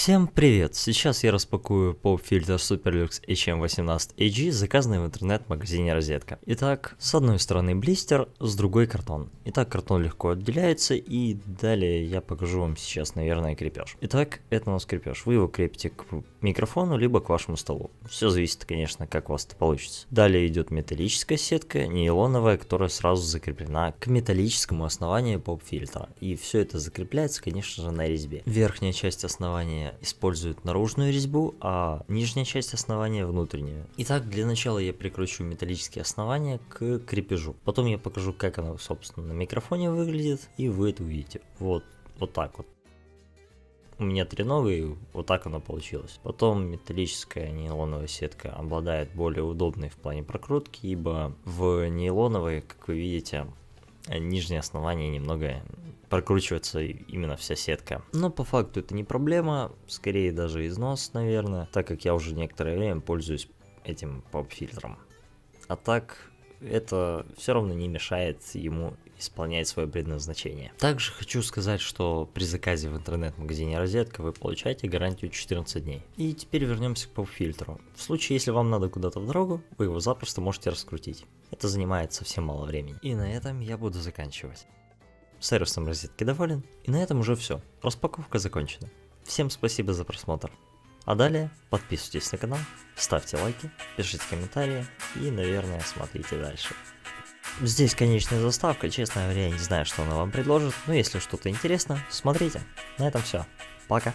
Всем привет! Сейчас я распакую поп-фильтр SuperLux HM18AG, заказанный в интернет-магазине Розетка. Итак, с одной стороны блистер, с другой картон. Итак, картон легко отделяется, и далее я покажу вам сейчас, наверное, крепеж. Итак, это у нас крепеж. Вы его крепите к микрофону, либо к вашему столу. Все зависит, конечно, как у вас это получится. Далее идет металлическая сетка, нейлоновая, которая сразу закреплена к металлическому основанию поп-фильтра. И все это закрепляется, конечно же, на резьбе. Верхняя часть основания использует наружную резьбу, а нижняя часть основания внутреннюю. Итак, для начала я прикручу металлические основания к крепежу. Потом я покажу, как оно, собственно, на микрофоне выглядит, и вы это увидите. Вот так вот. У меня 3 новые, вот так оно получилось. Потом металлическая нейлоновая сетка обладает более удобной в плане прокрутки, ибо в нейлоновой, как вы видите, нижнее основание немного прокручивается именно вся сетка. Но по факту это не проблема, скорее даже износ, наверное, так как я уже некоторое время пользуюсь этим поп-фильтром. А так, это все равно не мешает ему исполнять свое предназначение. Также хочу сказать, что при заказе в интернет-магазине Розетка вы получаете гарантию 14 дней. И теперь вернемся к поп-фильтру. В случае, если вам надо куда-то в дорогу, вы его запросто можете раскрутить. Это занимает совсем мало времени. И на этом я буду заканчивать. Сервисом Розетки доволен, и на этом уже все. Распаковка закончена. Всем спасибо за просмотр. А далее подписывайтесь на канал, ставьте лайки, пишите комментарии и, наверное, смотрите дальше. Здесь конечная заставка, честно говоря, я не знаю, что она вам предложит, но если что-то интересно, смотрите. На этом все. Пока.